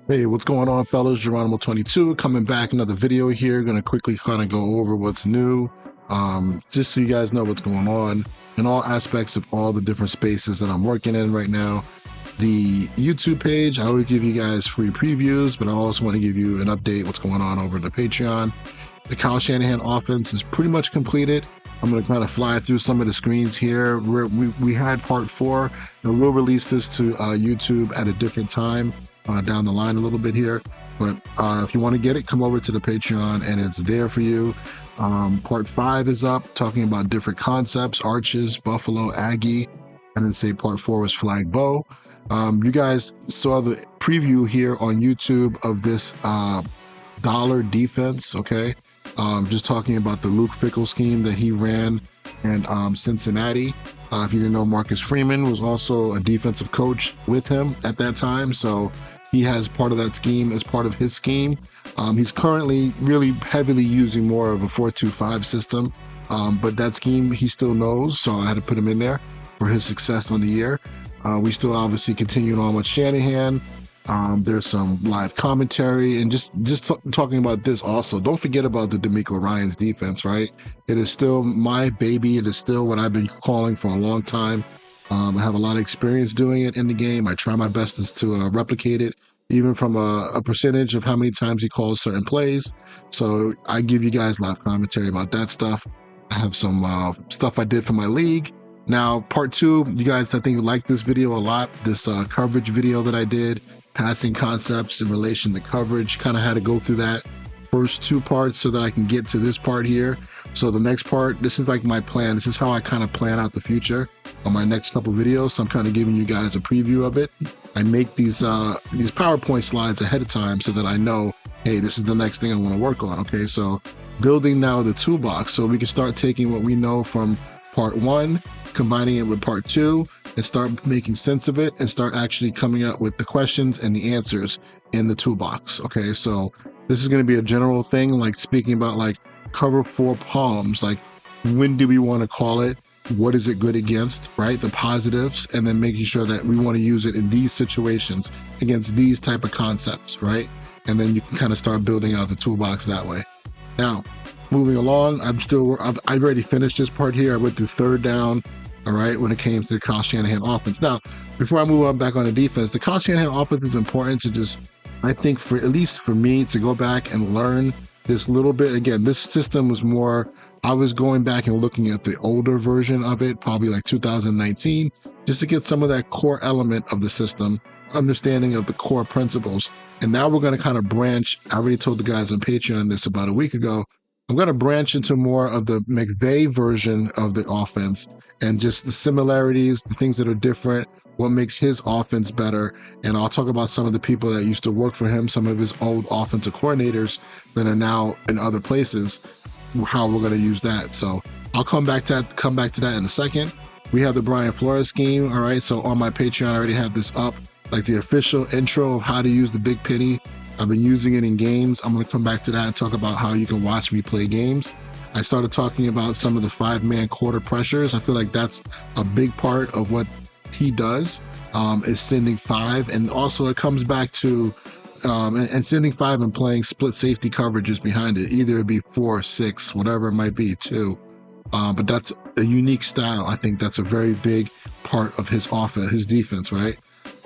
Hey, what's going on, fellas? Geronimo22 coming back, another video here. Gonna quickly kind of go over what's new, just so you guys know what's going on in all aspects of all the different spaces that I'm working in right now. The YouTube page, I always give you guys free previews, but I also want to give you an update what's going on over in the Patreon. The Kyle Shanahan offense is pretty much completed. I'm going to kind of fly through some of the screens here. We had part 4, and we'll release this to YouTube at a different time down the line a little bit here. But if you want to get it, come over to the Patreon and it's there for you. Part 5 is up, talking about different concepts: arches, buffalo, Aggie, and then say part 4 was flag bow. You guys saw the preview here on YouTube of this dollar defense, okay? Just talking about the Luke Fickell scheme that he ran in Cincinnati. If you didn't know, Marcus Freeman was also a defensive coach with him at that time, so he has part of that scheme as part of his scheme. He's currently really heavily using more of a 4-2-5 system, but that scheme he still knows, so I had to put him in there for his success on the year. We still obviously continuing on with Shanahan. There's some live commentary and just talking about this also. Don't forget about the DeMeco Ryans defense, right? It is still my baby. It is still what I've been calling for a long time. I have a lot of experience doing it in the game. I try my best to replicate it, even from a percentage of how many times he calls certain plays. So I give you guys live commentary about that stuff. I have some stuff I did for my league. Now, part 2, you guys, I think, like this video a lot. This coverage video that I did, passing concepts in relation to coverage, kind of had to go through that first 2 parts so that I can get to this part here. So the next part, this is like my plan. This is how I kind of plan out the future on my next couple videos. So I'm kind of giving you guys a preview of it. I make these PowerPoint slides ahead of time so that I know, hey, this is the next thing I want to work on. Okay, so building now the toolbox so we can start taking what we know from part 1, combining it with part 2, and start making sense of it and start actually coming up with the questions and the answers in the toolbox. Okay, so this is going to be a general thing, like speaking about like cover 4 palms, like when do we want to call it, what is it good against, right? The positives, and then making sure that we want to use it in these situations against these type of concepts, right? And then you can kind of start building out the toolbox that way. Now, moving along, I've already finished this part here. I went through 3rd down, all right, when it came to the Kyle Shanahan offense. Now, before I move on back on the defense, the Kyle Shanahan offense is important to just, I think, for at least for me, to go back and learn this little bit. Again, this system was more, I was going back and looking at the older version of it, probably like 2019, just to get some of that core element of the system, understanding of the core principles. And now we're going to kind of branch. I already told the guys on Patreon this about a week ago. I'm going to branch into more of the McVay version of the offense and just the similarities, the things that are different, what makes his offense better. And I'll talk about some of the people that used to work for him, some of his old offensive coordinators that are now in other places, how we're going to use that. So I'll come back to that in a second. We have the Brian Flores scheme. All right. So on my Patreon, I already have this up, like the official intro of how to use the big penny. I've been using it in games. I'm going to come back to that and talk about how you can watch me play games. I started talking about some of the 5-man quarter pressures. I feel like that's a big part of what he does, is sending 5. And also it comes back to and sending 5 and playing split safety coverages behind it. Either it be 4, 6, whatever it might be, 2. But that's a unique style. I think that's a very big part of his offense, his defense, right?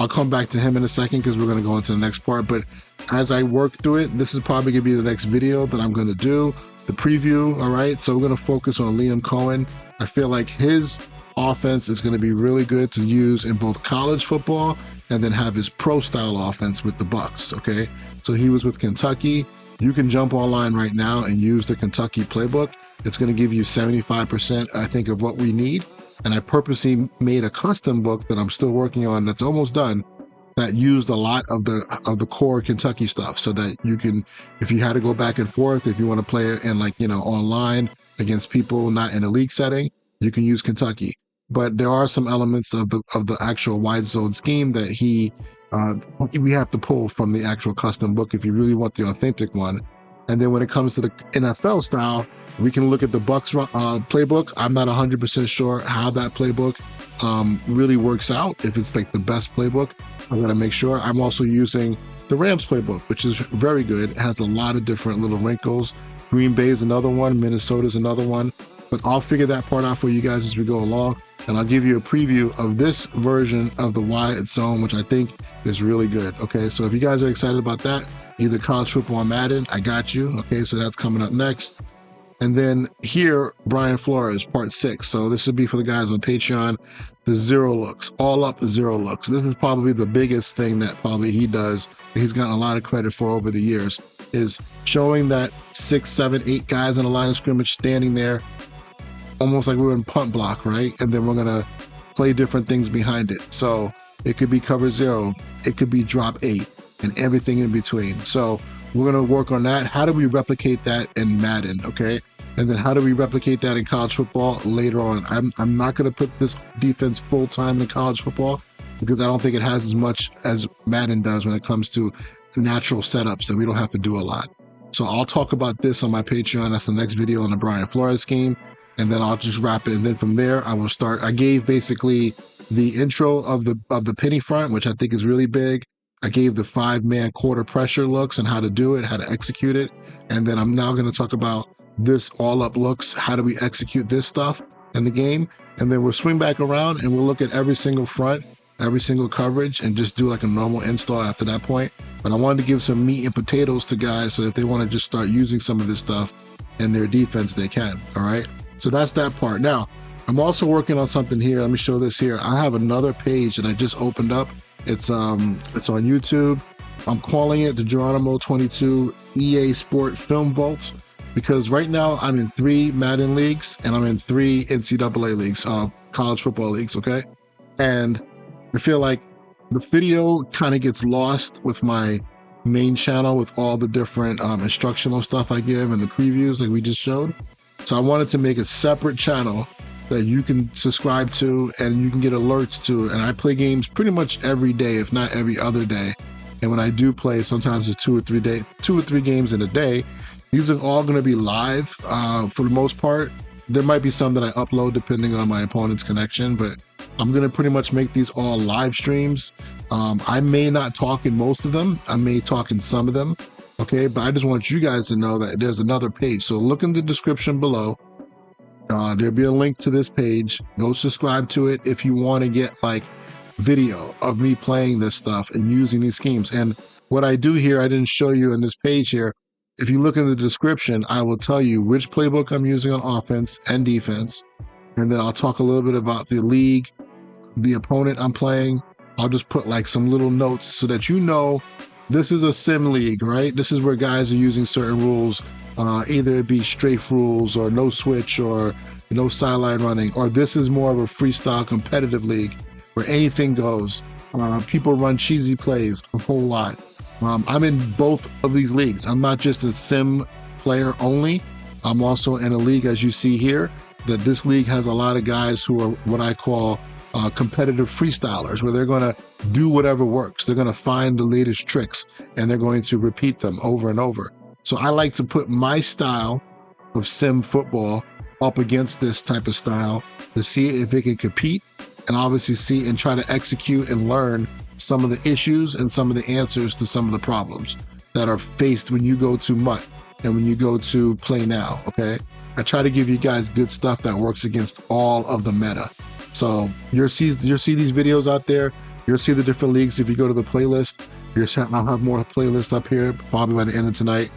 I'll come back to him in a second because we're going to go into the next part. But as I work through it, this is probably going to be the next video that I'm going to do, the preview, all right? So we're going to focus on Liam Coen. I feel like his offense is going to be really good to use in both college football and then have his pro-style offense with the Bucs, okay? So he was with Kentucky. You can jump online right now and use the Kentucky playbook. It's going to give you 75%, I think, of what we need. And I purposely made a custom book that I'm still working on that's almost done that used a lot of the core Kentucky stuff, so that you can, if you had to go back and forth, if you want to play it in like, online against people not in a league setting, you can use Kentucky. But there are some elements of the actual wide zone scheme that we have to pull from the actual custom book if you really want the authentic one. And then when it comes to the NFL style, we can look at the Bucks playbook. I'm not 100% sure how that playbook really works out, if it's like the best playbook. I'm gonna make sure. I'm also using the Rams playbook, which is very good. It has a lot of different little wrinkles. Green Bay is another one, Minnesota's another one, but I'll figure that part out for you guys as we go along, and I'll give you a preview of this version of the wide zone, which I think is really good. Okay, so if you guys are excited about that, either college football or Madden, I got you. Okay, so that's coming up next. And then here, Brian Flores, part 6. So this would be for the guys on Patreon, the zero looks, all up zero looks. This is probably the biggest thing that probably he does, that he's gotten a lot of credit for over the years, is showing that 6, 7, 8 guys in a line of scrimmage standing there, almost like we're in punt block, right? And then we're gonna play different things behind it. So it could be cover 0, it could be drop 8, and everything in between. So we're going to work on that. How do we replicate that in Madden? Okay. And then how do we replicate that in college football later on? I'm not going to put this defense full time in college football, because I don't think it has as much as Madden does when it comes to natural setups that we don't have to do a lot. So I'll talk about this on my Patreon. That's the next video on the Brian Flores scheme. And then I'll just wrap it. And then from there, I will start. I gave basically the intro of the penny front, which I think is really big. I gave the 5-man quarter pressure looks and how to do it, how to execute it. And then I'm now going to talk about this all up looks. How do we execute this stuff in the game? And then we'll swing back around and we'll look at every single front, every single coverage, and just do like a normal install after that point. But I wanted to give some meat and potatoes to guys, so if they want to just start using some of this stuff in their defense, they can. All right. So that's that part. Now, I'm also working on something here. Let me show this here. I have another page that I just opened up. It's on YouTube. I'm calling it the Geronimo 22 EA Sport Film Vault, because right now I'm in 3 Madden leagues and I'm in 3 NCAA leagues, college football leagues, okay? And I feel like the video kind of gets lost with my main channel with all the different instructional stuff I give and the previews like we just showed. So I wanted to make a separate channel that you can subscribe to and you can get alerts to. And I play games pretty much every day, if not every other day. And when I do play, sometimes it's 2 or 3 games in a day. These are all going to be live for the most part. There might be some that I upload depending on my opponent's connection, but I'm going to pretty much make these all live streams. I may not talk in most of them. I may talk in some of them. Okay, but I just want you guys to know that there's another page. So look in the description below. There'll be a link to this page. Go subscribe to it if you want to get like video of me playing this stuff and using these schemes. And what I do here, I didn't show you in this page here. If you look in the description, I will tell you which playbook I'm using on offense and defense. And then I'll talk a little bit about the league, the opponent I'm playing. I'll just put like some little notes so that you know this is a sim league, right? This is where guys are using certain rules. Either it be strafe rules or no switch or no sideline running, or this is more of a freestyle competitive league where anything goes. People run cheesy plays a whole lot. I'm in both of these leagues. I'm not just a sim player only. I'm also in a league, as you see here, that this league has a lot of guys who are what I call competitive freestylers, where they're going to do whatever works. They're going to find the latest tricks and they're going to repeat them over and over. So I like to put my style of sim football up against this type of style to see if it can compete, and obviously see and try to execute and learn some of the issues and some of the answers to some of the problems that are faced when you go to MUT and when you go to Play Now, okay? I try to give you guys good stuff that works against all of the meta. So you'll see these videos out there. You'll see the different leagues. If you go to the playlist, I'll have more playlists up here probably by the end of tonight.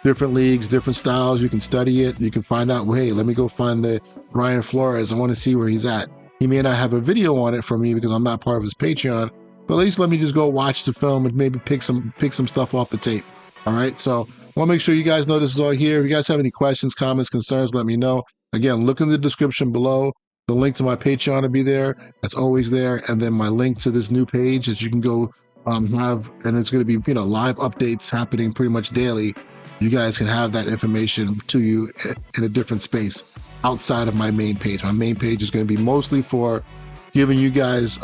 Different leagues, different styles. You can study it. You can find out, well, hey, let me go find the Brian Flores. I want to see where he's at. He may not have a video on it for me because I'm not part of his Patreon, but at least let me just go watch the film and maybe pick some stuff off the tape. All right. So I want to make sure you guys know this is all here. If you guys have any questions, comments, concerns, let me know. Again, look in the description below. The link to my Patreon will be there. That's always there. And then my link to this new page that you can go and it's going to be, you know, live updates happening pretty much daily. You guys can have that information to you in a different space outside of my main page. My main page is going to be mostly for giving you guys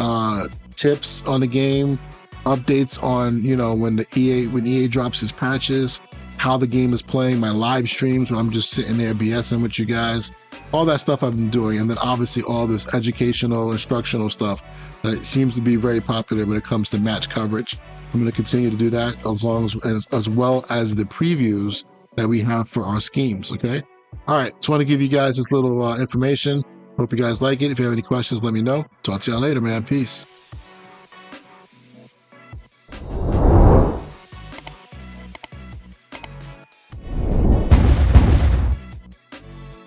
tips on the game, updates on, you know, when EA drops his patches, how the game is playing, my live streams where I'm just sitting there BSing with you guys, all that stuff I've been doing. And then obviously all this educational, instructional stuff that seems to be very popular when it comes to match coverage. I'm going to continue to do that as well as the previews that we have for our schemes. Okay. All right. Just want to give you guys this little information. Hope you guys like it. If you have any questions, let me know. Talk to y'all later, man. Peace.